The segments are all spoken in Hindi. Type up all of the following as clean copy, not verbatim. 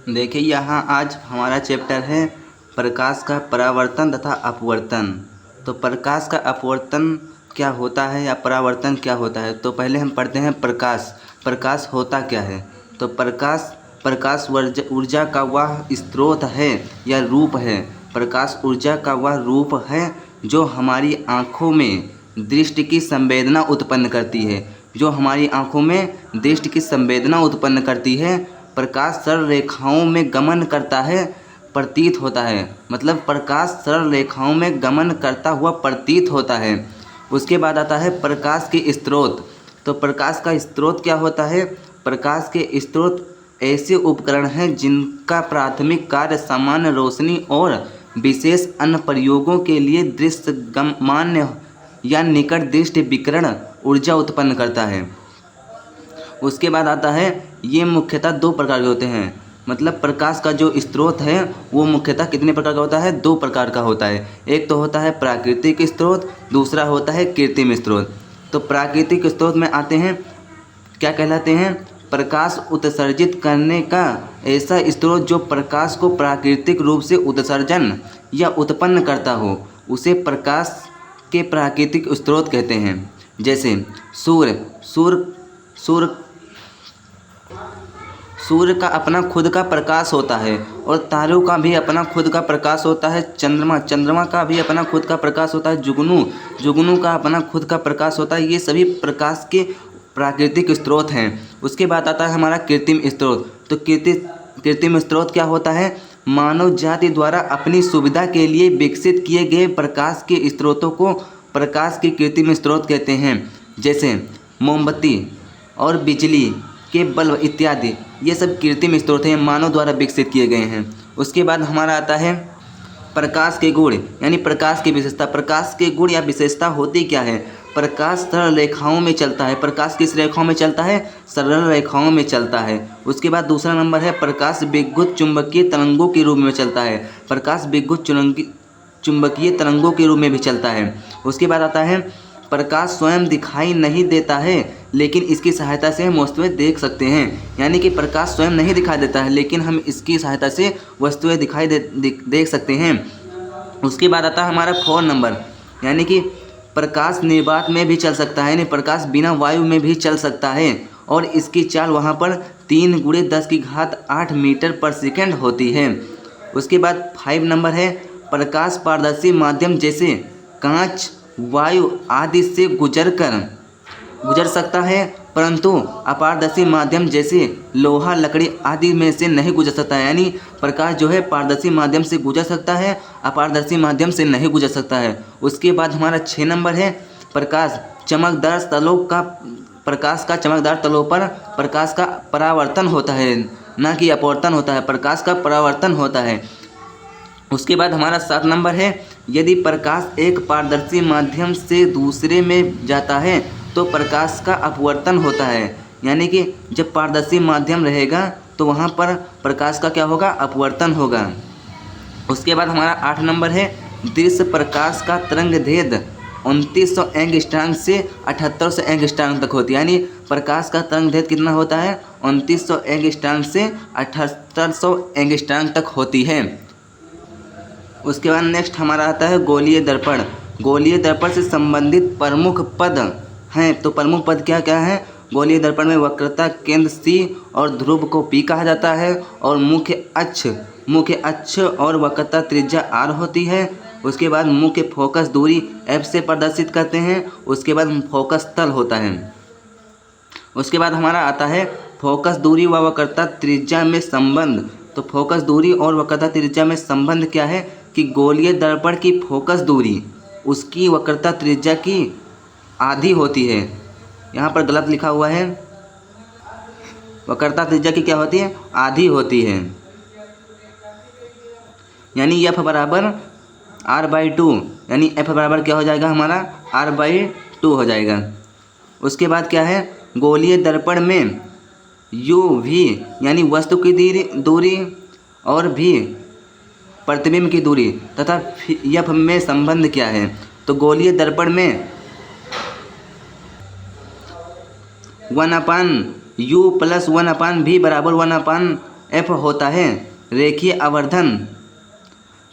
देखिए यहाँ आज हमारा चैप्टर है प्रकाश का परावर्तन तथा अपवर्तन। तो प्रकाश का अपवर्तन क्या होता है या परावर्तन क्या होता है। तो पहले हम पढ़ते हैं प्रकाश। प्रकाश होता क्या है। तो प्रकाश प्रकाश ऊर्जा का वह स्रोत है या रूप है। प्रकाश ऊर्जा का वह रूप है जो हमारी आँखों में दृष्टि की संवेदना उत्पन्न करती है। जो हमारी आँखों में दृष्टि की संवेदना उत्पन्न करती है। प्रकाश सरल रेखाओं में गमन करता है प्रतीत होता है। मतलब प्रकाश सरल रेखाओं में गमन करता हुआ प्रतीत होता है। उसके बाद आता है प्रकाश के स्रोत। तो प्रकाश का स्रोत क्या होता है। प्रकाश के स्रोत ऐसे उपकरण हैं जिनका प्राथमिक कार्य सामान्य रोशनी और विशेष अनुप्रयोगों के लिए दृश्यमान्य या निकट दृष्टि विकिरण ऊर्जा उत्पन्न करता है। उसके बाद आता है ये मुख्यतः दो प्रकार के होते हैं। मतलब प्रकाश का जो स्रोत है वो मुख्यतः कितने प्रकार का होता है। दो प्रकार का होता है। एक तो होता है प्राकृतिक स्रोत, दूसरा होता है कृत्रिम स्रोत। तो प्राकृतिक स्रोत में आते हैं क्या कहलाते हैं। प्रकाश उत्सर्जित करने का ऐसा स्रोत जो प्रकाश को प्राकृतिक रूप से उत्सर्जन या उत्पन्न करता हो उसे प्रकाश के प्राकृतिक स्रोत कहते हैं। जैसे सूर्य सूर्य सूर्य सूर्य का अपना खुद का प्रकाश होता है और तारों का भी अपना खुद का प्रकाश होता है। चंद्रमा का भी अपना खुद का प्रकाश होता है। जुगनू का अपना खुद का प्रकाश होता है। ये सभी प्रकाश के प्राकृतिक स्रोत हैं। उसके बाद आता है हमारा कृत्रिम स्रोत। तो कृत्रिम स्रोत क्या होता है। मानव जाति द्वारा अपनी सुविधा के लिए विकसित किए गए प्रकाश के स्रोतों को प्रकाश के कृत्रिम स्रोत कहते हैं। जैसे मोमबत्ती और बिजली के बल्ब इत्यादि ये सब कृत्रिम स्रोत हैं, मानव द्वारा विकसित किए गए हैं। उसके बाद हमारा आता है प्रकाश के गुण यानी प्रकाश की विशेषता। प्रकाश के गुण या विशेषता होती क्या है। प्रकाश सरल रेखाओं में चलता है। प्रकाश किस रेखाओं में चलता है। सरल रेखाओं में चलता है। उसके बाद दूसरा नंबर है प्रकाश विद्युत चुंबकीय तरंगों के रूप में चलता है। प्रकाश विद्युत चुंबकीय तरंगों के रूप में भी चलता है। उसके बाद आता है प्रकाश स्वयं दिखाई नहीं देता है लेकिन इसकी सहायता से हम वस्तुएं देख सकते हैं। यानी कि प्रकाश स्वयं नहीं दिखाई देता है लेकिन हम इसकी सहायता से वस्तुएं देख सकते हैं। उसके बाद आता है हमारा 4 नंबर यानी कि प्रकाश निर्वात में भी चल सकता है। यानी प्रकाश बिना वायु में भी चल सकता है और इसकी चाल वहाँ पर 3 × 10⁸ मीटर पर सेकंड होती है। उसके बाद 5 नंबर है प्रकाश पारदर्शी माध्यम जैसे कांच वायु आदि से गुजर सकता है परंतु अपारदर्शी माध्यम जैसे लोहा लकड़ी आदि में से नहीं गुजर सकता है। यानी प्रकाश जो है पारदर्शी माध्यम से गुजर सकता है, अपारदर्शी माध्यम से नहीं गुजर सकता है। उसके बाद हमारा 6 नंबर है प्रकाश चमकदार तलों पर प्रकाश का परावर्तन होता है, ना कि अपवर्तन होता है। प्रकाश का परावर्तन होता है। उसके बाद हमारा 7 नंबर है यदि प्रकाश एक पारदर्शी माध्यम से दूसरे में जाता है तो प्रकाश का अपवर्तन होता है। यानी कि जब पारदर्शी माध्यम रहेगा तो वहाँ पर प्रकाश का क्या होगा, अपवर्तन होगा। उसके बाद हमारा 8 नंबर है दृश्य प्रकाश का तरंगदैर्घ्य 2900 एंगस्ट्रॉम से 7800 एंगस्ट्रॉम तक होती है। यानी प्रकाश का तरंगदैर्घ्य कितना होता है, 2900 एंगस्ट्रॉम से 7800 एंगस्ट्रॉम तक होती है। उसके बाद नेक्स्ट हमारा आता है गोलीय दर्पण। गोलीय दर्पण से संबंधित प्रमुख पद हैं। तो प्रमुख पद क्या क्या है। गोलीय दर्पण में वक्रता केंद्र C और ध्रुव को P कहा जाता है और मुख्य अक्ष और वक्रता त्रिज्या R होती है। उसके बाद मुख्य फोकस दूरी F से प्रदर्शित करते हैं। उसके बाद फोकस तल होता है। उसके बाद हमारा आता है फोकस दूरी व वक्रता त्रिज्या में संबंध। तो फोकस दूरी और वक्रता त्रिज्या में संबंध क्या है कि गोलीय दर्पण की फोकस दूरी उसकी वक्रता त्रिज्या की आधी होती है। यहाँ पर गलत लिखा हुआ है, वक्रता त्रिज्या की क्या होती है, आधी होती है। यानी F बराबर R/2 यानी F बराबर क्या हो जाएगा हमारा R/2 हो जाएगा। उसके बाद क्या है गोलीय दर्पण में UV यानी वस्तु की दूरी और भी प्रतिबिंब की दूरी तथा F में संबंध क्या है। तो गोलीय दर्पण में 1/U + 1/V = 1/F एफ होता है रेखीय आवर्धन।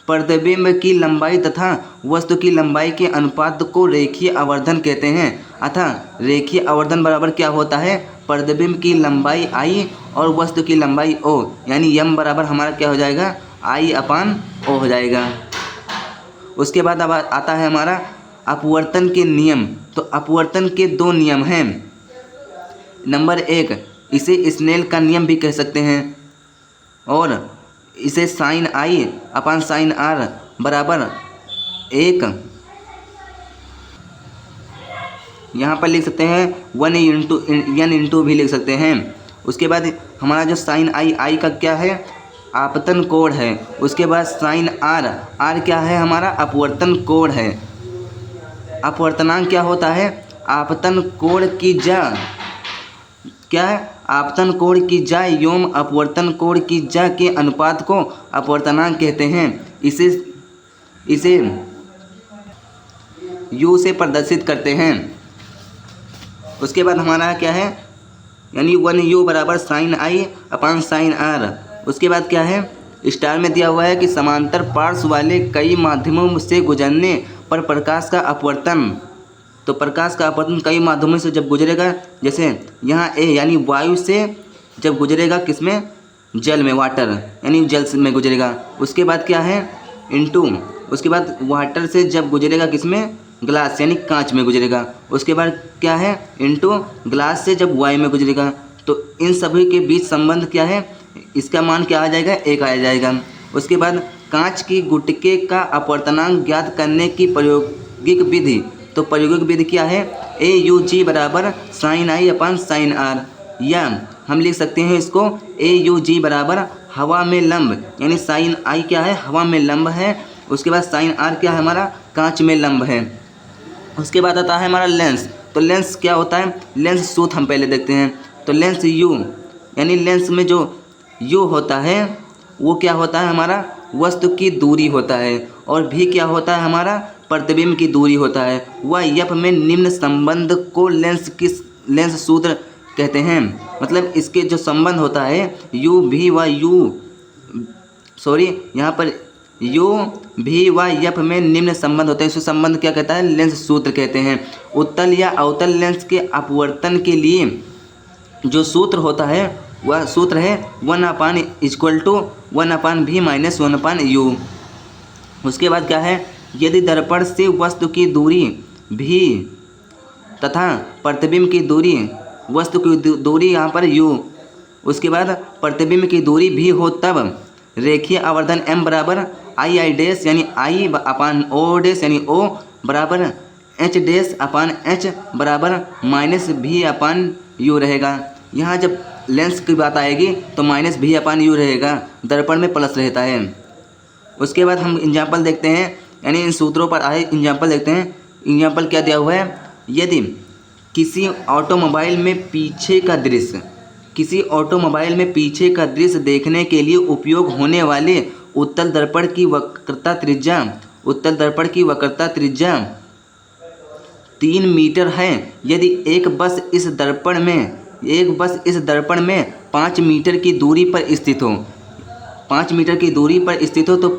प्रतिबिंब की लंबाई तथा वस्तु की लंबाई के अनुपात को रेखीय आवर्धन कहते हैं। अतः रेखीय आवर्धन बराबर क्या होता है, प्रतिबिंब की लंबाई आई और वस्तु की लंबाई ओ, यानी यम बराबर हमारा क्या हो जाएगा, आई अपान ओ हो जाएगा। उसके बाद अब आता है हमारा अपवर्तन के नियम। तो अपवर्तन के दो नियम हैं। नंबर 1, इसे स्नेल का नियम भी कह सकते हैं और इसे sine i upon sine r बराबर 1, यहाँ पर लिख सकते हैं 1 n इंटू भी लिख सकते हैं। उसके बाद हमारा जो साइन आई का क्या है, आपतन कोण है। उसके बाद साइन आर क्या है, हमारा अपवर्तन कोण है। अपवर्तनांक क्या होता है, आपतन कोण की जा, क्या है, आपतन कोण की जा योम अपवर्तन कोण की जा के अनुपात को अपवर्तनांक कहते हैं। इसे यू से प्रदर्शित करते हैं। उसके बाद हमारा क्या है, यानी 1u बराबर sine i upon sine r. उसके बाद क्या है, स्टार में दिया हुआ है कि समांतर पार्श्व वाले कई माध्यमों से गुजरने पर प्रकाश का अपवर्तन। तो प्रकाश का अपवर्तन कई माध्यमों से जब गुजरेगा, जैसे यहाँ ए यानी वायु से जब गुजरेगा किसमें, जल में, वाटर यानी जल में गुजरेगा। उसके बाद क्या है, इंटू, उसके बाद वाटर से जब गुजरेगा किसमें, ग्लास यानी कांच में गुजरेगा। उसके बाद क्या है, इंटू ग्लास से जब वायु में गुजरेगा। तो इन सभी के बीच संबंध क्या है, इसका मान क्या आ जाएगा, 1 आ जाएगा। उसके बाद कांच की गुटके का अपवर्तनांक ज्ञात करने की प्रायोगिक विधि। तो प्रायोगिक विधि क्या है, AUG बराबर sine i upon sine r, या हम लिख सकते हैं इसको AUG बराबर हवा में लंब, यानी साइन आई क्या है, हवा में लंब है। उसके बाद साइन आर क्या है, हमारा कांच में लंब है। उसके बाद आता है हमारा लेंस। तो लेंस क्या होता है, लेंस सूत्र हम पहले देखते हैं। तो लेंस यू, यानी लेंस में जो यू होता है वो क्या होता है, हमारा वस्तु की दूरी होता है, और भी क्या होता है, हमारा प्रतिबिंब की दूरी होता है। वह यफ में निम्न संबंध को लेंस सूत्र कहते हैं। मतलब इसके जो संबंध होता है यू भी व यहाँ पर यू भी व यफ में निम्न संबंध होता है, इसको संबंध क्या कहता है, लेंस सूत्र कहते हैं। उत्तल या अवतल लेंस के अपवर्तन के लिए जो सूत्र होता है वह सूत्र है 1/(1/v-1/u। उसके बाद क्या है, यदि दर्पण से वस्तु की दूरी भी तथा प्रतिबिंब की दूरी, वस्तु की दूरी यहाँ पर u, उसके बाद प्रतिबिंब की दूरी भी हो, तब रेखीय आवर्धन m बराबर आई डैश यानी आई अपान ओ डैश यानी ओ बराबर h डैश अपान h बराबर -v/u रहेगा। यहाँ जब लेंस की बात आएगी तो -v/u रहेगा, दर्पण में प्लस रहता है। उसके बाद हम एग्जाम्पल देखते हैं, यानी इन सूत्रों पर आए एग्जाम्पल देखते हैं। एग्जाम्पल क्या दिया हुआ है, यदि किसी ऑटोमोबाइल में पीछे का दृश्य देखने के लिए उपयोग होने वाले उत्तल दर्पण की वक्रता त्रिज्या 3 मीटर है। यदि एक बस इस दर्पण में 5 मीटर की दूरी पर स्थित हो, 5 मीटर की दूरी पर स्थित हो, तो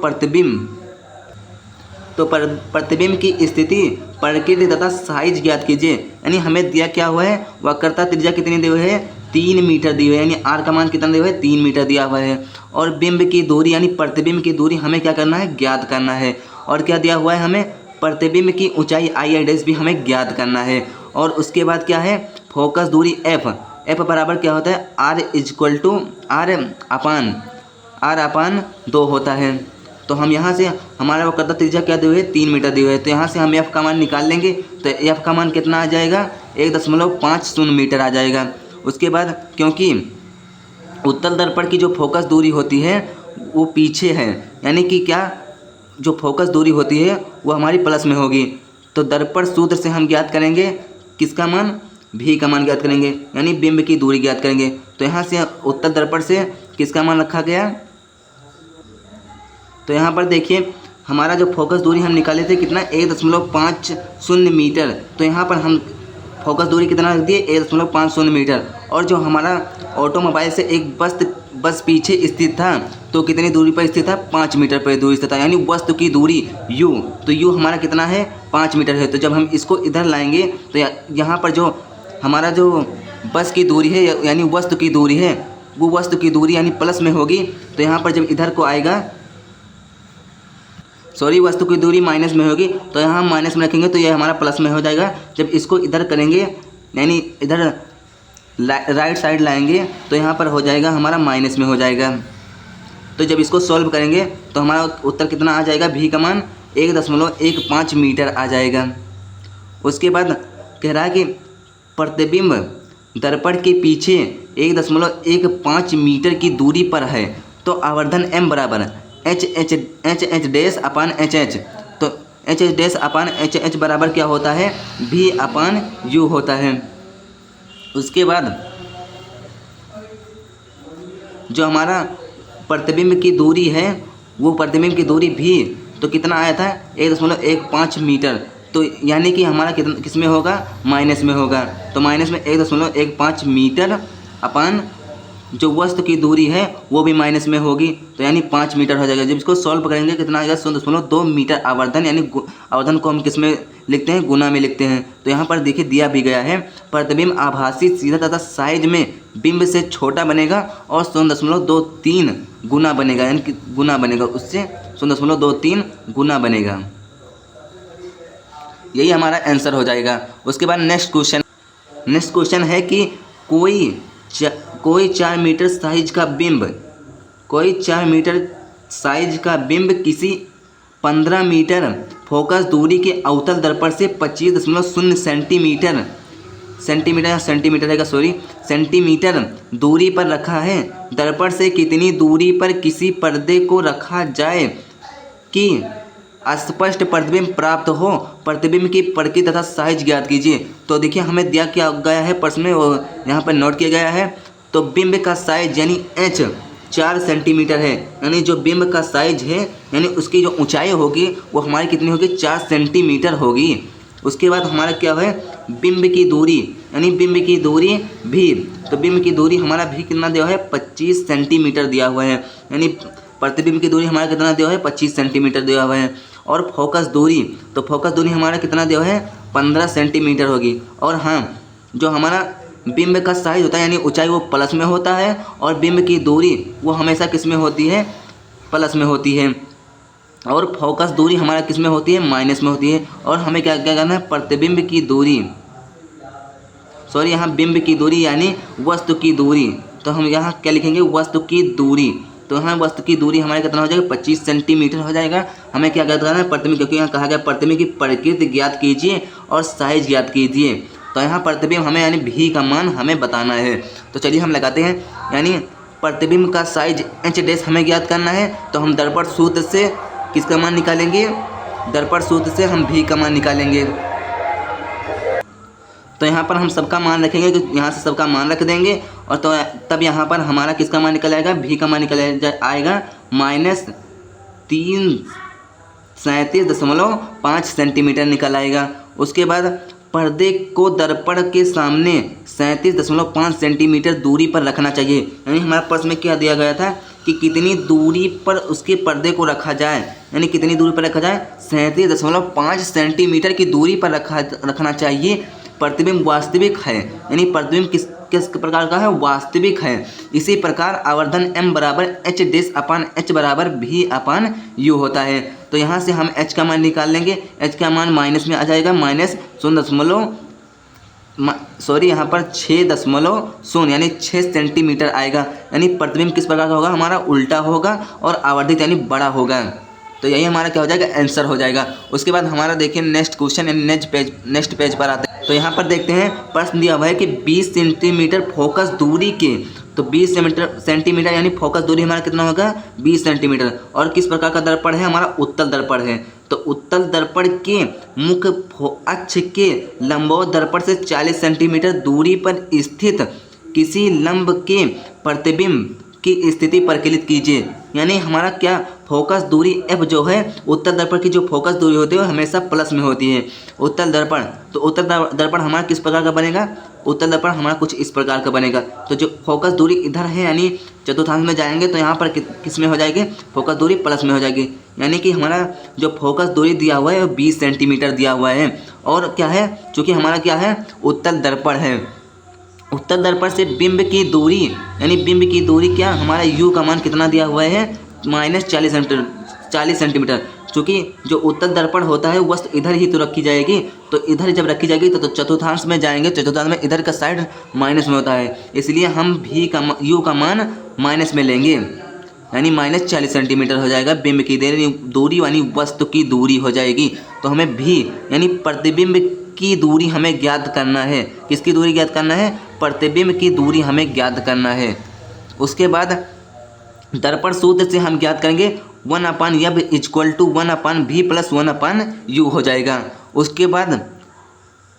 प्रतिबिंब की स्थिति, प्रकृति तथा साइज ज्ञात कीजिए। यानी हमें दिया क्या हुआ है, वक्रता त्रिज्या कितनी दी हुई है, 3 मीटर दी हुई है, यानी आर का मान कितना दिया हुआ है, 3 मीटर दिया हुआ है। और बिंब की दूरी यानी प्रतिबिंब की दूरी हमें क्या करना है, ज्ञात करना है। और क्या दिया हुआ है, हमें प्रतिबिंब की ऊंचाई आई डैश भी हमें ज्ञात करना है। और उसके बाद क्या है, फोकस दूरी एफ बराबर क्या होता है, आर अपान 2 होता है। तो हम यहाँ से हमारा वक्रता त्रिज्या क्या दी हुई है, 3 मीटर दी हुई है। तो यहाँ से हम एफ का मान निकाल लेंगे, तो एफ का मान कितना आ जाएगा, 1.50 मीटर आ जाएगा। उसके बाद क्योंकि उत्तल दर्पण की जो फोकस दूरी होती है वो पीछे है, यानी कि क्या, जो फोकस दूरी होती है वो हमारी प्लस में होगी। तो दर्पण सूत्र से हम ज्ञात करेंगे किसका मान, भी का मान ज्ञात करेंगे, यानी बिंब की दूरी ज्ञात करेंगे। तो यहाँ से उत्तल दर्पण से किसका मान रखा गया, तो यहाँ पर देखिए हमारा जो फोकस दूरी हम निकाले थे कितना, 1.50 मीटर। तो यहाँ पर हम फोकस दूरी कितना रख दिए, 1.50 मीटर। और जो हमारा ऑटोमोबाइल से एक बस पीछे स्थित था तो कितनी दूरी पर स्थित था, 5 मीटर पर दूरी स्थित था। यानी वस्तु की दूरी u, तो u हमारा कितना है, 5 मीटर है। तो जब हम इसको इधर लाएंगे तो यहाँ पर जो हमारा जो बस की दूरी है यानी वस्तु की दूरी है, वो वस्तु की दूरी यानी प्लस में होगी। तो यहाँ पर जब इधर को आएगा, सॉरी, वस्तु की दूरी माइनस में होगी, तो यहाँ हम माइनस में रखेंगे तो ये हमारा प्लस में हो जाएगा। जब इसको इधर करेंगे यानी इधर राइट साइड लाएंगे तो यहाँ पर हो जाएगा हमारा माइनस में हो जाएगा। तो जब इसको सॉल्व करेंगे तो हमारा उत्तर कितना आ जाएगा, भी का मान 1.15 मीटर आ जाएगा। उसके बाद कह रहा है कि प्रतिबिंब दर्पण के पीछे 1.15 मीटर की दूरी पर है, तो आवर्धन m बराबर H dash upon H H. तो H dash upon H H बराबर क्या होता है, भी अपान यू होता है। उसके बाद जो हमारा प्रतिबिंब की दूरी है, वो प्रतिबिंब की दूरी भी तो कितना आया था, 1.15 मीटर। तो यानी कि हमारा कितना किस में होगा, माइनस में होगा। तो माइनस में 1.15 मीटर अपान जो वस्तु की दूरी है वो भी माइनस में होगी, तो यानी 5 मीटर हो जाएगा। जब इसको सॉल्व करेंगे कितना आएगा, 0.2 मीटर आवर्धन। यानी आवर्धन को हम किस में लिखते हैं, गुना में लिखते हैं। तो यहाँ पर देखिए दिया भी गया है, प्रतिबिंब आभासी सीधा तथा साइज में बिंब से छोटा बनेगा और 0.23 गुना बनेगा, यानी कि गुना बनेगा, उससे 0.23 गुना बनेगा। यही हमारा आंसर हो जाएगा। उसके बाद नेक्स्ट क्वेश्चन है कि कोई 4 मीटर साइज का बिंब, कोई 4 मीटर साइज का बिंब किसी 15 मीटर फोकस दूरी के अवतल दर्पण से 25.0 सेंटीमीटर दूरी पर रखा है। दर्पण से कितनी दूरी पर किसी पर्दे को रखा जाए कि स्पष्ट प्रतिबिंब प्राप्त हो, प्रतिबिंब की प्रकृति तथा साइज ज्ञात कीजिए। तो देखिए हमें दिया क्या गया है प्रश्न में, और यहाँ पर नोट किया गया है। तो बिंब का साइज यानी h 4 सेंटीमीटर है, यानी जो बिंब का साइज है यानी उसकी जो ऊंचाई होगी वो हमारी कितनी होगी, 4 सेंटीमीटर होगी। उसके बाद हमारा क्या है, बिंब की दूरी, यानी बिंब की दूरी भी, तो बिंब की दूरी हमारा भी कितना दिया है, 25 सेंटीमीटर दिया हुआ है। यानी प्रतिबिंब की दूरी हमारा कितना दिया हुआ है, 25 सेंटीमीटर दिया हुआ है। और फोकस दूरी, तो फोकस दूरी हमारा कितना दिया हुआ है, 15 सेंटीमीटर होगी। और हाँ, जो हमारा बिंब का साइज होता है यानी ऊंचाई वो प्लस में होता है, और बिंब की दूरी वो हमेशा किस में होती है, प्लस में होती है। और फोकस दूरी हमारा किस में होती है, माइनस में होती है। और हमें क्या क्या करना है, प्रतिबिंब की दूरी, सॉरी यहाँ बिंब की दूरी यानी वस्तु की दूरी, तो हम यहाँ क्या लिखेंगे, वस्तु की दूरी। तो यहाँ वस्तु की दूरी हमारे कितना हो जाएगा, 25 सेंटीमीटर हो जाएगा। हमें क्या ज्ञात करना है, प्रतिबिंब, क्योंकि यहाँ कहा गया प्रतिबिंब की प्रकृति ज्ञात कीजिए और साइज ज्ञात कीजिए। तो यहाँ प्रतिबिंब हमें यानी भी का मान हमें बताना है। तो चलिए हम लगाते हैं, यानी प्रतिबिंब का साइज एच डैश हमें ज्ञात करना है। तो हम दर्पण सूत्र से किसका मान निकालेंगे, दर्पण सूत्र से हम भी का मान निकालेंगे। तो यहाँ पर हम सबका मान रखेंगे, तो यहाँ से सबका मान रख देंगे, और तो तब यहाँ पर हमारा किसका मान निकल आएगा, भी का मान निकल आएगा -337.5 सेंटीमीटर निकल आएगा। उसके बाद पर्दे को दर्पण के सामने 37.5 सेंटीमीटर दूरी पर रखना चाहिए। यानी हमारे प्रश्न में क्या दिया गया था कि कितनी दूरी पर उसके पर्दे को रखा जाए, यानी कितनी दूरी पर रखा जाए, 37.5 सेंटीमीटर की दूरी पर रखना चाहिए। प्रतिबिंब वास्तविक है, यानी प्रतिबिंब किस प्रकार का है, वास्तविक है। इसी प्रकार आवर्धन m बराबर एच डैश अपान एच बराबर भी अपान यू होता है। तो यहाँ से हम h का मान निकाल लेंगे, h का मान माइनस में आ जाएगा, यहाँ पर 6.0 यानी 6 सेंटीमीटर आएगा। यानी प्रतिबिंब किस प्रकार का होगा, हमारा उल्टा होगा और आवर्धित यानी बड़ा होगा। तो यही हमारा क्या हो जाएगा, आंसर हो जाएगा। उसके बाद हमारा देखिए नेक्स्ट क्वेश्चन यानी नेक्स्ट पेज पर आते हैं। तो यहाँ पर देखते हैं, प्रश्न दिया हुआ है कि 20 सेंटीमीटर फोकस दूरी के, तो 20 सेंटीमीटर यानी फोकस दूरी हमारा कितना होगा, 20 सेंटीमीटर। और किस प्रकार का दर्पण है, हमारा उत्तल दर्पण है। तो उत्तल दर्पण के मुख्य अक्ष के लंबवत दर्पण से 40 सेंटीमीटर दूरी पर स्थित किसी लंब के प्रतिबिंब की स्थिति परिकलित कीजिए। यानी हमारा क्या, फोकस दूरी f जो है उत्तल दर्पण की जो फोकस दूरी होती है वो हमेशा प्लस में होती है। उत्तल दर्पण, तो उत्तल दर्पण हमारा किस प्रकार का बनेगा, उत्तल दर्पण हमारा कुछ इस प्रकार का बनेगा। तो जो फोकस दूरी इधर है यानी चतुर्थांश में जाएंगे तो यहाँ पर किस में हो जाएगी, फोकस दूरी प्लस में हो जाएगी। यानी कि हमारा जो फोकस दूरी दिया हुआ है वो 20 सेंटीमीटर दिया हुआ है। और क्या है, चूँकि हमारा क्या है उत्तल दर्पण है, उत्तल दर्पण से बिंब की दूरी यानी बिंब की दूरी क्या, हमारा u का मान कितना दिया हुआ है -40 सेंटीमीटर। चूँकि जो उत्तल दर्पण होता है वस्तु इधर ही तो रखी जाएगी, तो इधर जब रखी जाएगी तो चतुर्थांश में जाएंगे, चतुर्थांश में इधर का साइड माइनस में होता है, इसलिए हम u का मान माइनस में लेंगे, यानी -40 सेंटीमीटर हो जाएगा बिंब की दूरी यानी वस्तु की दूरी हो जाएगी। तो हमें भी यानी प्रतिबिंब की दूरी हमें ज्ञात करना है। किसकी दूरी ज्ञात करना है, प्रतिबिंब की दूरी हमें ज्ञात करना है। उसके बाद दर्पण सूत्र से हम ज्ञात करेंगे 1/f = 1/v + 1/u हो जाएगा। उसके बाद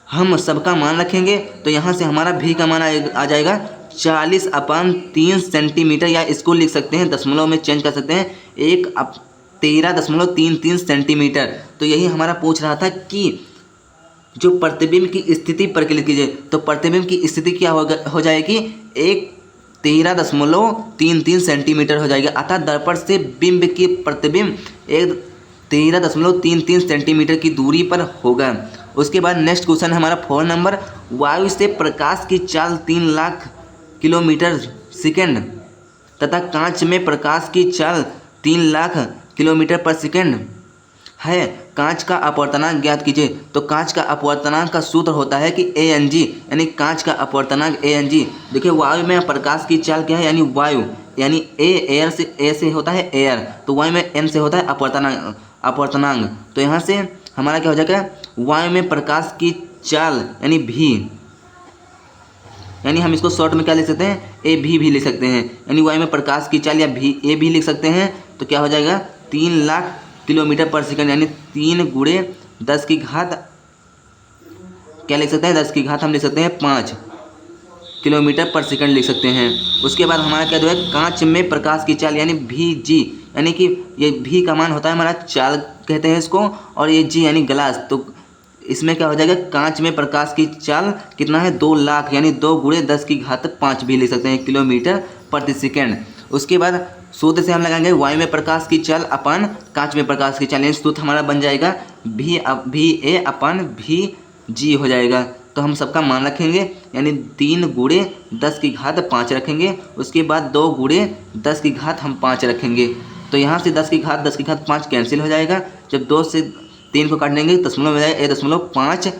हम सबका मान रखेंगे तो यहाँ से हमारा v का मान आ जाएगा 40/3 सेंटीमीटर, या इसको लिख सकते हैं दशमलव में चेंज कर सकते हैं 13.33 सेंटीमीटर। तो यही हमारा पूछ रहा था कि जो प्रतिबिंब की स्थिति परिकलित कीजिए, तो प्रतिबिंब की स्थिति क्या हो जाएगी 13.33 सेंटीमीटर हो जाएगी। अर्थात दर्पण से बिंब की प्रतिबिंब 13.33 सेंटीमीटर की दूरी पर होगा। उसके बाद नेक्स्ट क्वेश्चन है हमारा 4 नंबर, वायु से प्रकाश की चाल 3 लाख किलोमीटर सेकेंड तथा कांच में प्रकाश की चाल 3 लाख किलोमीटर पर सेकेंड है। कांच का अपवर्तनांक ज्ञात कीजिए। तो कांच का अपवर्तनांक का सूत्र होता है कि ANG, यानी कांच का अपवर्तनांक ANG। देखिए वायु में प्रकाश की चाल क्या है, यानी वायु यानी एयर से ए से होता है एयर, तो वायु में n से होता है अपवर्तनांक। तो यहाँ से हमारा क्या हो जाएगा, वायु में प्रकाश की चाल यानी v, यानी हम इसको शॉर्ट में क्या लिख सकते हैं AB भी लिख सकते हैं, यानी वायु में प्रकाश की चाल या A भी लिख सकते हैं। तो क्या हो जाएगा 3 लाख किलोमीटर पर सेकंड, यानी 3 × 10 की घात क्या लिख सकते हैं, 10 की घात हम लिख सकते हैं 5 किलोमीटर पर सेकंड लिख सकते हैं। उसके बाद हमारा क्या जो है कांच में प्रकाश की चाल यानी VG, यानी कि ये V का मान होता है हमारा चाल कहते हैं इसको, और ये G यानी ग्लास। तो इसमें क्या हो जाएगा कांच में प्रकाश की चाल कितना है 2 लाख, यानी 2 × 10 की घात 5 भी लिख सकते हैं किलोमीटर प्रति सेकेंड। उसके बाद सूत्र से हम लगाएंगे वायु में प्रकाश की चाल अपन कांच में प्रकाश की चाल, यानी सूत्र हमारा बन जाएगा VA/VG हो जाएगा। तो हम सबका मान रखेंगे, यानी 3 × 10 की घात 5 रखेंगे। उसके बाद 2 × 10 की घात हम 5 रखेंगे। तो यहाँ से 10 की घात 5 कैंसिल हो जाएगा। जब 2 से 3 को काट देंगे दशमलव में जाएगा 1.5,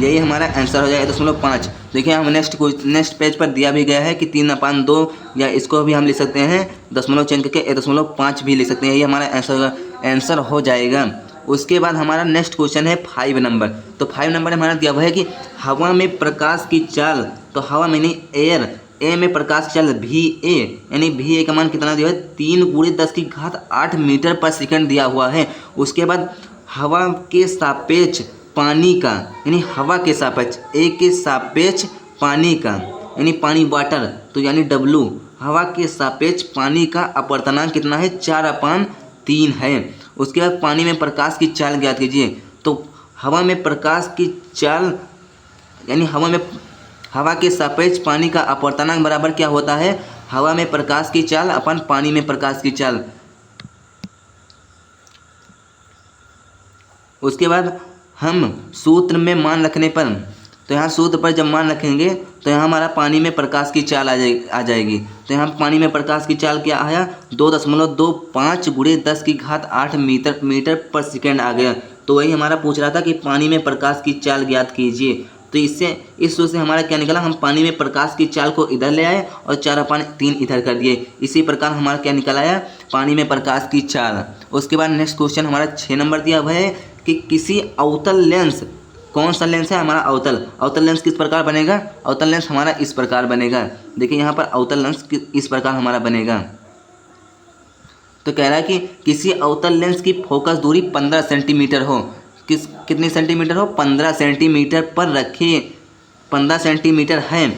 यही हमारा आंसर हो जाएगा 1.5। देखिए हम नेक्स्ट पेज पर दिया भी गया है कि 3/2, या इसको भी हम लिख सकते हैं दशमलव चेंज करके 1.5 भी लिख सकते हैं, यही हमारा आंसर हो जाएगा। उसके बाद हमारा नेक्स्ट क्वेश्चन है 5 नंबर। तो 5 नंबर हमारा दिया हुआ है कि हवा में प्रकाश की चाल, तो हवा में नहीं एयर, ए में प्रकाश की चाल VA, यानी VA का मान कितना दिया है 3 × 10 की घात 8 मीटर पर सेकंड दिया हुआ है। उसके बाद हवा के सापेक्ष पानी का, यानी हवा के सापेक्ष A के सापेक्ष पानी का, यानी पानी वाटर, तो यानी W, हवा के सापेक्ष पानी का अपवर्तनांक कितना है 4/3 है। उसके बाद पानी में प्रकाश की चाल ज्ञात कीजिए। तो हवा में प्रकाश की चाल यानी हवा के सापेक्ष पानी का अपवर्तनांक बराबर क्या होता है, हवा में प्रकाश की चाल अपन पानी में प्रकाश की चाल। उसके बाद हम सूत्र में मान रखने पर, तो यहाँ सूत्र पर जब मान रखेंगे तो यहाँ हमारा पानी में प्रकाश की चाल आ जाएगी। तो यहाँ पानी में प्रकाश की चाल क्या आया 2.25 × 10 की घात 8 मीटर पर सेकेंड आ गया। तो वही हमारा पूछ रहा था कि पानी में प्रकाश की चाल ज्ञात कीजिए। तो इस सूत्र से हमारा क्या निकला, हम पानी में प्रकाश की चाल को इधर ले आए और 4/3 इधर कर दिए। इसी प्रकार हमारा क्या निकल आया पानी में प्रकाश की चाल। उसके बाद नेक्स्ट क्वेश्चन हमारा 6 नंबर दिया हुआ है कि किसी अवतल लेंस, कौन सा लेंस है हमारा अवतल लेंस किस प्रकार बनेगा, अवतल लेंस हमारा इस प्रकार बनेगा। देखिए यहाँ पर अवतल लेंस इस प्रकार हमारा बनेगा। तो कह रहा है कि किसी अवतल लेंस की फोकस दूरी 15 सेंटीमीटर हो, कितनी सेंटीमीटर हो 15 सेंटीमीटर पर रखे, 15 सेंटीमीटर है।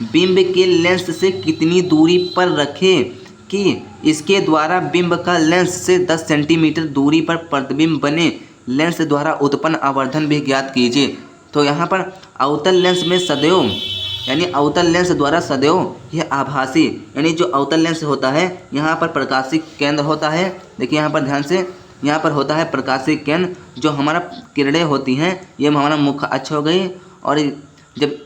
बिंब के लेंस से कितनी दूरी पर रखे कि इसके द्वारा बिंब का लेंस से 10 सेंटीमीटर दूरी पर प्रतिबिंब बने लेंस द्वारा उत्पन्न आवर्धन भी ज्ञात कीजिए। तो यहाँ पर अवतल लेंस में सदैव यानी अवतल लेंस द्वारा सदैव यह आभासी यानी जो अवतल लेंस होता है यहाँ पर प्रकाशिक केंद्र होता है। देखिए यहाँ पर ध्यान से, यहाँ पर होता है प्रकाशिक केंद्र, जो हमारा किरणें होती हैं ये हमारा मुख्य अक्ष हो गई। और जब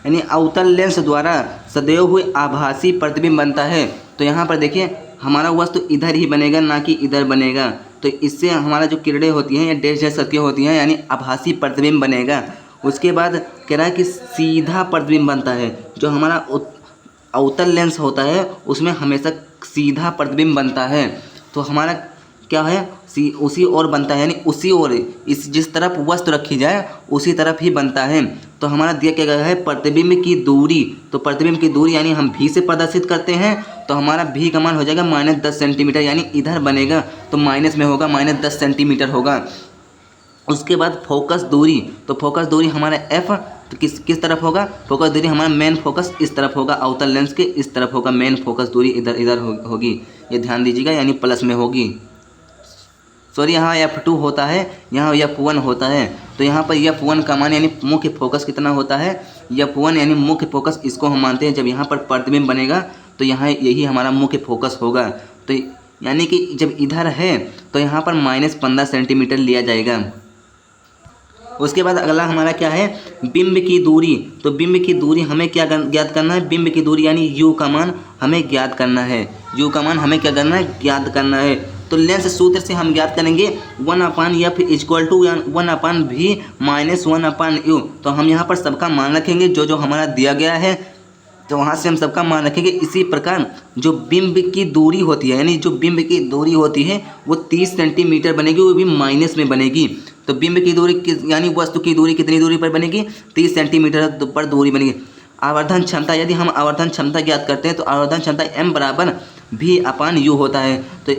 यानी अवतल लेंस द्वारा सदैव हुए आभासी प्रतिबिंब बनता है, तो यहाँ पर देखिए हमारा वस्तु इधर ही बनेगा ना कि इधर बनेगा। तो इससे हमारा जो किरणें होती हैं या डैश डैश करके होती हैं यानी आभासी प्रतिबिंब बनेगा। उसके बाद कह रहा है कि सीधा प्रतिबिंब बनता है। जो हमारा अवतल लेंस होता है उसमें हमेशा सीधा प्रतिबिंब बनता है। तो हमारा क्या है उसी ओर बनता है यानी उसी ओर इस जिस तरफ वस्तु रखी जाए उसी तरफ ही बनता है। तो हमारा दिया क्या गया है प्रतिबिंब की दूरी। तो प्रतिबिंब की दूरी यानी हम भी से प्रदर्शित करते हैं, तो हमारा भी का मान हो जाएगा -10 सेंटीमीटर यानी इधर बनेगा तो माइनस में होगा -10 सेंटीमीटर होगा। उसके बाद फोकस दूरी, तो फोकस दूरी हमारा एफ तो किस तरफ होगा, फोकस दूरी हमारा मेन फोकस इस तरफ होगा, अवतल लेंस के इस तरफ होगा, मेन फोकस दूरी इधर होगी। ये ध्यान दीजिएगा यानी प्लस में होगी। सॉरी यहाँ F2 होता है, यहाँ F1 होता है। तो यहाँ पर F1 का मान यानी मुख्य फोकस कितना होता है, F1 यानी मुख्य फोकस इसको हम मानते हैं। जब यहाँ पर प्रतिबिंब बनेगा तो यहाँ यही हमारा मुख्य फोकस होगा। तो यानी कि जब इधर है तो यहाँ पर -15 सेंटीमीटर लिया जाएगा। उसके बाद अगला हमारा क्या है बिंब की दूरी। तो बिंब की दूरी हमें क्या ज्ञात करना है, बिंब की दूरी यानी U का मान हमें ज्ञात करना है। U का मान हमें क्या करना है, ज्ञात करना है। तो लेंस सूत्र से हम ज्ञात करेंगे 1/f = 1/v - 1/u। तो हम यहाँ पर सबका मान रखेंगे जो हमारा दिया गया है, तो वहाँ से हम सबका मान रखेंगे। इसी प्रकार जो बिंब की दूरी होती है यानी जो बिंब की दूरी होती है वो 30 सेंटीमीटर बनेगी, वो भी माइनस में बनेगी। तो बिंब की दूरी यानी वस्तु की दूरी कितनी दूरी पर बनेगी, 30 सेंटीमीटर पर दूरी बनेगी। आवर्धन क्षमता, यदि हम आवर्धन क्षमता ज्ञात करते हैं तो आवर्धन क्षमता m = v/u होता है। तो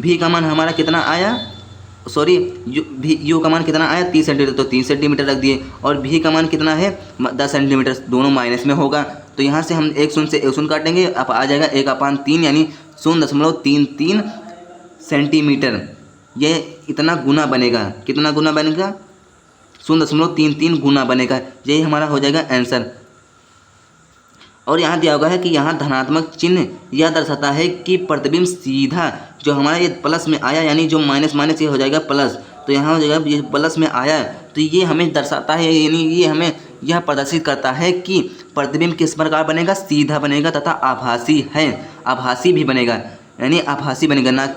v का मान हमारा कितना आया, सॉरी u का मान कितना आया 30 सेंटीमीटर, तो 30 सेंटीमीटर रख दिए। और v का मान कितना है 10 सेंटीमीटर, दोनों माइनस में होगा। तो यहाँ से हम 1 शून्य से 1 शून्य काटेंगे, अब आ जाएगा 1/3 यानी 0.33 सेंटीमीटर। ये इतना गुना बनेगा, कितना गुना बनेगा 0.33 गुना बनेगा। यही हमारा हो जाएगा आंसर। और यहाँ दिया होगा है कि यहाँ धनात्मक चिन्ह यह दर्शाता है कि प्रतिबिंब सीधा, जो हमारा ये प्लस में आया यानी जो माइनस माइनस ये हो जाएगा प्लस, तो यहाँ हो जाएगा ये प्लस में आया, तो ये हमें दर्शाता है यानी ये हमें यह प्रदर्शित करता है कि प्रतिबिंब किस प्रकार बनेगा, सीधा बनेगा तथा आभासी है, आभासी भी बनेगा यानी आभासी बनेगा ना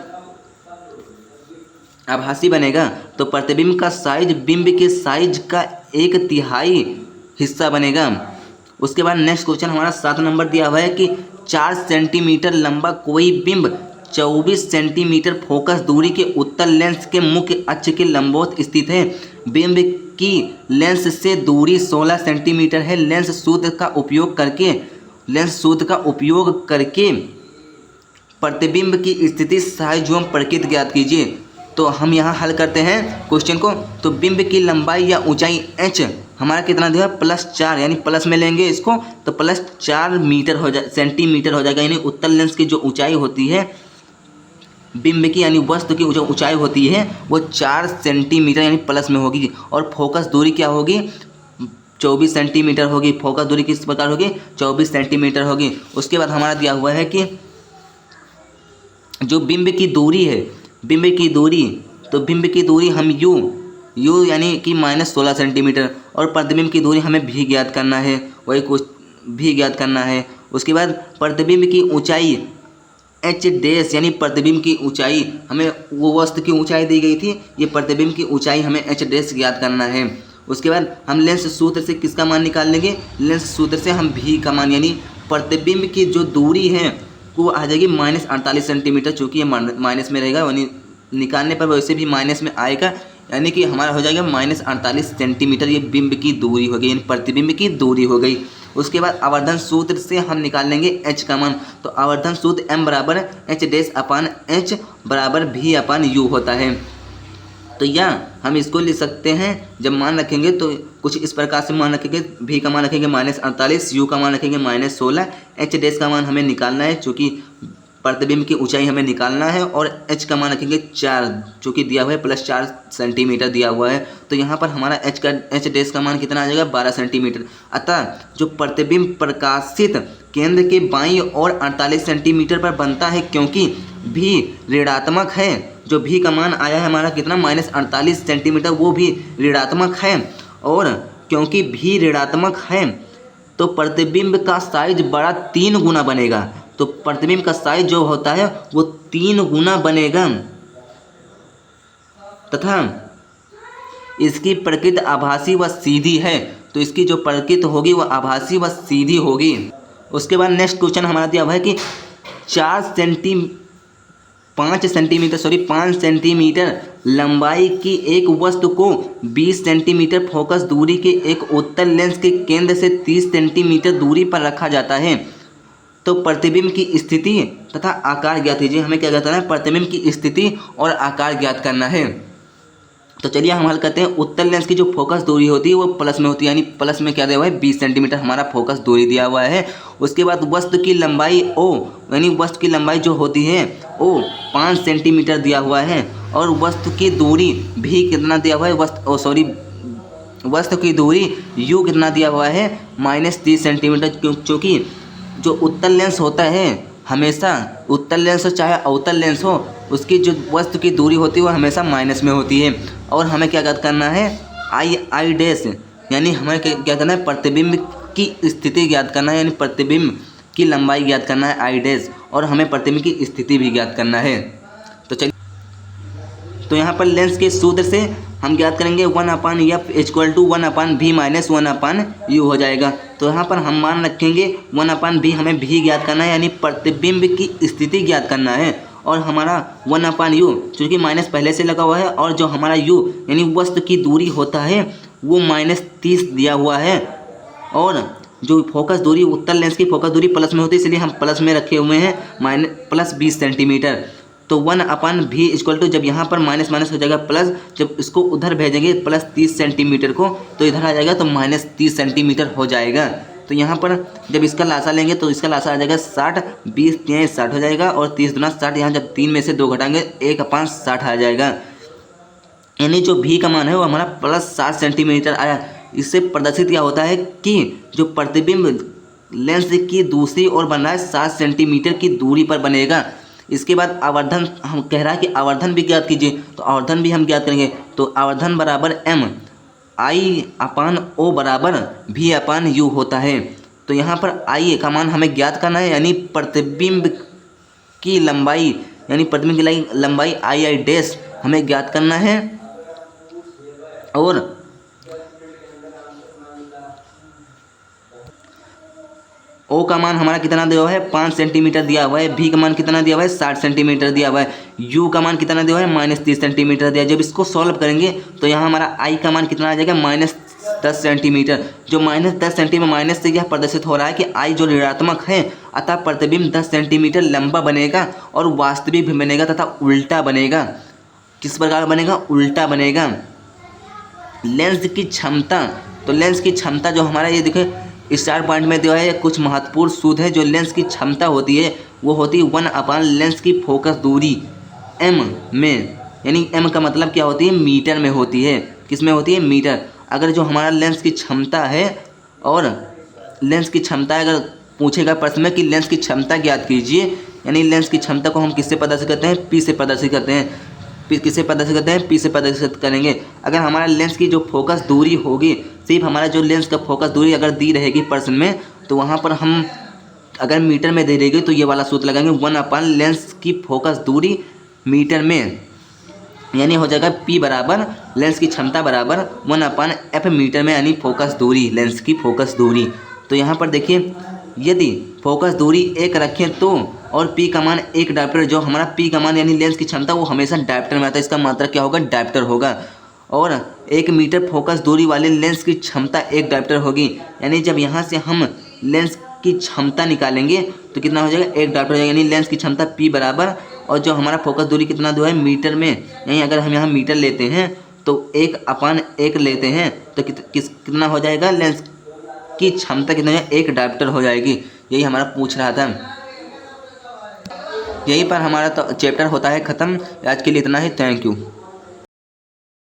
आभासी बनेगा। तो प्रतिबिंब का साइज बिंब के साइज का 1/3 हिस्सा बनेगा। उसके बाद नेक्स्ट क्वेश्चन हमारा 7 नंबर दिया हुआ है कि 4 सेंटीमीटर लंबा कोई बिंब 24 सेंटीमीटर फोकस दूरी के उत्तल लेंस के मुख्य अक्ष के लंबवत स्थित है। बिंब की लेंस से दूरी 16 सेंटीमीटर है। लेंस सूत्र का उपयोग करके प्रतिबिंब की स्थिति, साइज एवं प्रकृति ज्ञात कीजिए। तो हम यहाँ हल करते हैं क्वेश्चन को। तो बिंब की लंबाई या ऊंचाई h हमारा कितना दिया +4 यानी प्लस में लेंगे इसको तो +4 सेंटीमीटर हो जाएगा। यानी उत्तल लेंस की जो ऊंचाई होती है बिंब की यानी वस्तु की जो ऊंचाई होती है वो 4 सेंटीमीटर यानी प्लस में होगी। और फोकस दूरी क्या होगी 24 सेंटीमीटर होगी। फोकस दूरी किस प्रकार होगी 24 सेंटीमीटर होगी। उसके बाद हमारा दिया हुआ है कि जो बिंब की दूरी है, बिंब की दूरी, तो बिंब की दूरी हम u यानी कि -16 सेंटीमीटर और प्रतिबिंब की दूरी हमें भी ज्ञात करना है, वही कुछ भी ज्ञात करना है। उसके बाद प्रतिबिंब की ऊंचाई h डैश यानी प्रतिबिंब की ऊंचाई, हमें वो वस्तु की ऊंचाई दी गई थी, ये प्रतिबिंब की ऊंचाई हमें h डैश ज्ञात करना है। उसके बाद हम लेंस सूत्र से किसका मान निकाल लेंगे, लेंस सूत्र से हम भी का मान यानी प्रतिबिंब की जो दूरी है वो आ जाएगी -48 सेंटीमीटर। चूँकि ये माइनस में रहेगा यानी निकालने पर वैसे भी माइनस में आएगा, यानी कि हमारा हो जाएगा -48 सेंटीमीटर ये बिंब की दूरी हो गई यानी प्रतिबिंब की दूरी हो गई। उसके बाद आवर्धन सूत्र से हम निकाल लेंगे h का मान। तो आवर्धन सूत्र m = h डैश/h = v/u होता है। तो या हम इसको लिख सकते हैं, जब मान रखेंगे तो कुछ इस प्रकार से मान रखेंगे, भी का मान रखेंगे -48, यू का मान रखेंगे -16, एच डैश का मान हमें निकालना है चूँकि प्रतिबिंब की ऊंचाई हमें निकालना है, और एच का मान रखेंगे 4 जो कि दिया हुआ है +4 सेंटीमीटर दिया हुआ है। तो यहाँ पर हमारा एच डैश का मान कितना आ जाएगा 12 सेंटीमीटर। अतः जो प्रतिबिंब प्रकाशित केंद्र के बाईं ओर 48 सेंटीमीटर पर बनता है, क्योंकि भी ऋणात्मक है, जो भी का मान आया है हमारा कितना -48 सेंटीमीटर, वो भी ऋणात्मक है, और क्योंकि भी ऋणात्मक है तो प्रतिबिंब का साइज बड़ा 3 गुना बनेगा। तो प्रतिबिंब का साइज जो होता है वो 3 गुना बनेगा, तथा इसकी प्रकृति आभासी व सीधी है। तो इसकी जो प्रकृति होगी वह आभासी व सीधी होगी। उसके बाद नेक्स्ट क्वेश्चन हमारा दिया हुआ है कि 5 सेंटीमीटर लंबाई की एक वस्तु को 20 सेंटीमीटर फोकस दूरी के एक उत्तल लेंस के केंद्र से 30 सेंटीमीटर दूरी पर रखा जाता है। तो प्रतिबिंब की स्थिति तथा आकार ज्ञात कीजिए। हमें क्या करना है, प्रतिबिंब की स्थिति और आकार ज्ञात करना है। तो चलिए हम हल करते हैं। उत्तल लेंस की जो फोकस दूरी होती है वो प्लस में होती है, यानी प्लस में क्या दिया हुआ है 20 सेंटीमीटर हमारा फोकस दूरी दिया हुआ है। उसके बाद वस्तु की लंबाई ओ, यानी वस्तु की लंबाई जो होती है ओ 5 सेंटीमीटर दिया हुआ है, और वस्तु की दूरी भी कितना दिया हुआ है, वस्तु की दूरी यू कितना दिया हुआ है -30 सेंटीमीटर, क्योंकि जो उत्तल लेंस होता है हमेशा, उत्तल लेंस हो चाहे अवतल लेंस हो, उसकी जो वस्तु की दूरी होती है वो हमेशा माइनस में होती है। और हमें क्या ज्ञात करना है आई डैश, यानी हमें क्या करना है प्रतिबिंब की स्थिति ज्ञात करना है, यानी प्रतिबिंब की लंबाई ज्ञात करना है आई डैश, और हमें प्रतिबिंब की स्थिति भी ज्ञात करना है। तो चलिए, तो यहाँ पर लेंस के सूत्र से हम ज्ञात करेंगे 1/f = 1/v - 1/u हो जाएगा। तो यहाँ पर हम मान रखेंगे 1/v, हमें भी ज्ञात करना है, यानी प्रतिबिंब की स्थिति ज्ञात करना है, और हमारा 1/u चूँकि माइनस पहले से लगा हुआ है, और जो हमारा u यानी वस्तु की दूरी होता है वो -30 दिया हुआ है, और जो फोकस दूरी उत्तल लेंस की फोकस दूरी प्लस में होती है, इसलिए हम प्लस में रखे हुए हैं +20 सेंटीमीटर। तो 1/v = जब यहाँ पर माइनस माइनस हो जाएगा प्लस, जब इसको उधर भेजेंगे +30 सेंटीमीटर को तो इधर आ जाएगा तो -30 सेंटीमीटर हो जाएगा। तो यहाँ पर जब इसका लासा लेंगे तो इसका लासा आ जाएगा 60, 20 3 60 हो जाएगा, और 30 दूना 60, यहाँ जब 3 में से 2 घटाएंगे 1/60 आ जाएगा। यानी जो भी का मान है वो हमारा +60 सेंटीमीटर आया। इससे प्रदर्शित क्या होता है कि जो प्रतिबिंब लेंस की दूसरी ओर बन रहा है 7 सेंटीमीटर की दूरी पर बनेगा। इसके बाद आवर्धन, हम कह रहा है कि आवर्धन भी ज्ञात कीजिए, तो आवर्धन भी हम ज्ञात करेंगे। तो आवर्धन बराबर m I/O बराबर v/u होता है। तो यहाँ पर I का मान हमें ज्ञात करना है, यानी प्रतिबिंब की लंबाई, यानी प्रतिबिंब की लंबाई आई डैश हमें ज्ञात करना है, और ओ का मान हमारा कितना दिया हुआ है 5 सेंटीमीटर दिया हुआ है, भी का मान कितना दिया हुआ है 60 सेंटीमीटर दिया हुआ है, यू का मान कितना दिया हुआ है -30 सेंटीमीटर दिया। जब इसको सॉल्व करेंगे तो यहाँ हमारा आई का मान कितना आ जाएगा -10 सेंटीमीटर। जो -10 सेंटीमीटर माइनस से यह प्रदर्शित हो रहा है कि आई जो ऋणात्मक है, अतः प्रतिबिंब 10 सेंटीमीटर लंबा बनेगा और वास्तविक भी बनेगा तथा उल्टा बनेगा। किस प्रकार बनेगा? उल्टा बनेगा। लेंस की क्षमता, तो लेंस की क्षमता जो हमारा ये देखिए स्टार पॉइंट में दिया है, कुछ महत्वपूर्ण सूत्र है। जो लेंस की क्षमता होती है वो होती है 1/, लेंस की फोकस दूरी m में, यानी m का मतलब क्या होती है मीटर में होती है। किस में होती है? मीटर। अगर जो हमारा लेंस की क्षमता है, और लेंस की क्षमता अगर पूछेगा प्रश्न में कि लेंस की क्षमता ज्ञात कीजिए, यानी लेंस की क्षमता को हम किससे प्रदर्शित करते हैं? P से प्रदर्शित करते हैं। किससे प्रदर्शित करते हैं? P से प्रदर्शित करेंगे। अगर हमारा लेंस की जो फोकस दूरी होगी, सिर्फ हमारा जो लेंस का फोकस दूरी अगर दी रहेगी प्रश्न में, तो वहाँ पर हम अगर मीटर में दे रहेगी तो ये वाला सूत्र लगाएंगे 1/, लेंस की फोकस दूरी मीटर में, यानी हो जाएगा P बराबर लेंस की क्षमता बराबर 1/f मीटर में, यानी फोकस दूरी, लेंस की फोकस दूरी। तो यहाँ पर देखिए, यदि फोकस दूरी 1 रखें तो, और P का मान 1 डायप्टर, जो हमारा P का मान यानी लेंस की क्षमता वो हमेशा डायप्टर में आता है, इसका मात्रा क्या होगा? डायप्टर होगा। और 1 मीटर फोकस दूरी वाले लेंस की क्षमता 1 डायप्टर होगी, यानी जब यहाँ से हम लेंस की क्षमता निकालेंगे तो कितना हो जाएगा? 1 डायप्टर हो जाएगा, यानी लेंस की क्षमता P बराबर और जो हमारा फोकस दूरी कितना दो है मीटर में, यहीं अगर हम यहाँ मीटर लेते हैं तो 1/1 लेते हैं तो कितना हो जाएगा, लेंस की क्षमता कितना है, 1 डायप्टर हो जाएगी। यही हमारा पूछ रहा था। यहीं पर हमारा तो चैप्टर होता है ख़त्म। आज के लिए इतना ही। Thank you.